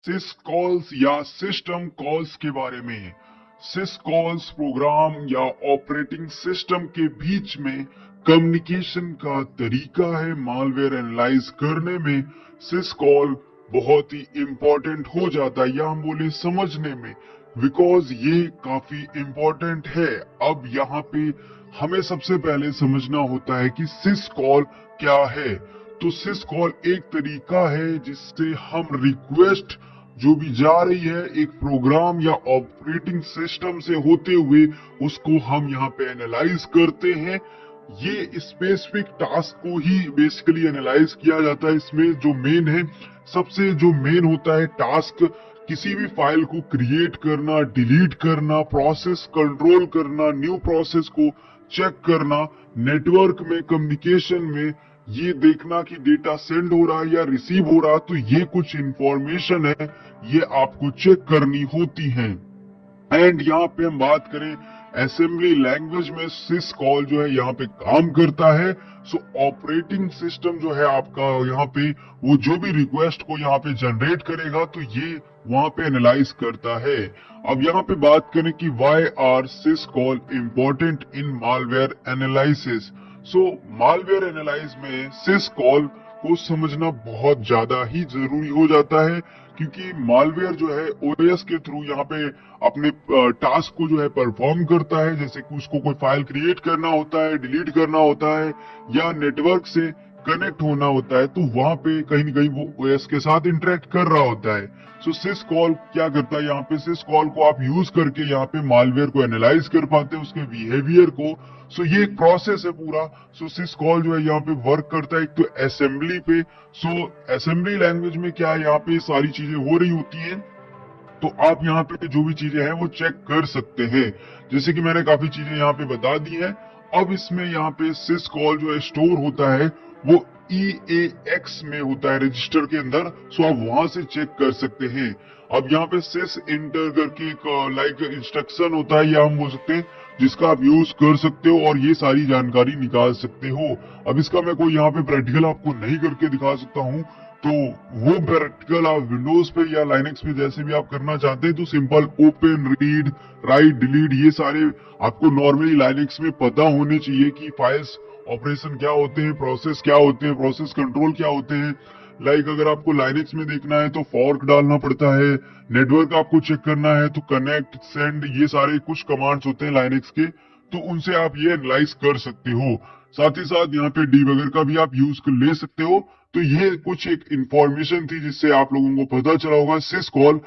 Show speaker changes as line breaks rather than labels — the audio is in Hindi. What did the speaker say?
सिस कॉल्स या सिस्टम कॉल्स के बारे में। सिस कॉल्स प्रोग्राम या ऑपरेटिंग सिस्टम के बीच में कम्युनिकेशन का तरीका है। मालवेयर एनालाइज करने में सिस कॉल बहुत ही इंपॉर्टेंट हो जाता है, या हम बोले समझने में, बिकॉज ये काफी इंपॉर्टेंट है। अब यहाँ पे हमें सबसे पहले समझना होता है कि सिस कॉल क्या है। तो सिस कॉल एक तरीका है जिससे हम रिक्वेस्ट जो भी जा रही है एक प्रोग्राम या ऑपरेटिंग सिस्टम से होते हुए उसको हम यहाँ पे एनालाइज करते हैं। ये स्पेसिफिक टास्क को ही बेसिकली एनालाइज किया जाता है। इसमें जो मेन है, सबसे जो मेन होता है टास्क, किसी भी फाइल को क्रिएट करना, डिलीट करना, प्रोसेस कंट्रोल करना, न्यू प्रोसेस को चेक करना, नेटवर्क में कम्युनिकेशन में ये देखना कि डेटा सेंड हो रहा है या रिसीव हो रहा है। तो ये कुछ इंफॉर्मेशन है, ये आपको चेक करनी होती है। एंड यहाँ पे हम बात करें असेंबली लैंग्वेज में सिस कॉल जो है यहाँ पे काम करता है। सो ऑपरेटिंग सिस्टम जो है आपका यहाँ पे वो जो भी रिक्वेस्ट को यहाँ पे जनरेट करेगा तो ये वहां पे एनालाइज करता है। अब यहाँ पे बात करें कि why are sys call important in malware analysis. So malware analyse में सिस कॉल को समझना बहुत ज्यादा ही जरूरी हो जाता है, क्योंकि मालवेयर जो है ओएस के थ्रू यहाँ पे अपने टास्क को जो है परफॉर्म करता है। जैसे कि उसको कोई फाइल क्रिएट करना होता है, डिलीट करना होता है, या नेटवर्क से कनेक्ट होना होता है, तो वहां पे कहीं न कहीं वो ओएस के साथ इंटरेक्ट कर रहा होता है। सो सिस कॉल क्या करता है, यहाँ पे सिस कॉल को आप यूज करके यहाँ पे मालवेयर को एनालाइज कर पाते हैं, उसके बिहेवियर को। सो ये एक प्रोसेस है पूरा। सो सिस कॉल जो है यहाँ पे वर्क करता है एक तो असेंबली पे। सो असेंबली लैंग्वेज में क्या है, यहाँ पे सारी चीजें हो रही होती हैं, तो आप यहाँ पे जो भी चीजें हैं वो चेक कर सकते हैं। जैसे कि मैंने काफी चीजें यहाँ पे बता दी हैं। अब इसमें यहाँ पे सिस कॉल जो है स्टोर होता है वो EAX में होता है, रजिस्टर के अंदर। सो आप वहां से चेक कर सकते हैं। अब यहाँ पे सिस इंटर करके एक लाइक इंस्ट्रक्शन होता है, या हम बोल सकते हैं, जिसका आप यूज कर सकते हो और ये सारी जानकारी निकाल सकते हो। अब इसका मैं कोई यहाँ पे प्रैक्टिकल आपको नहीं करके दिखा सकता हूँ, तो वो प्रैक्टिकल आप विंडोज पे या लाइनेक्स पे जैसे भी आप करना चाहते हैं तो simple open, read, right, delete, ये सारे आपको नॉर्मली लाइनेक्स में पता होने चाहिए कि फाइल्स ऑपरेशन क्या होते हैं, प्रोसेस क्या होते हैं, प्रोसेस कंट्रोल क्या होते हैं। लाइक अगर आपको लाइनेक्स में देखना है तो फॉर्क डालना पड़ता है, नेटवर्क आपको चेक करना है तो कनेक्ट, सेंड, ये सारे कुछ कमांड्स होते हैं लाइनेक्स के, तो उनसे आप ये एनालाइज कर सकते हो। साथ ही साथ यहाँ पे डीबगर का भी आप यूज ले सकते हो। तो ये कुछ एक इंफॉर्मेशन थी जिससे आप लोगों को पता चला होगा सिस कॉल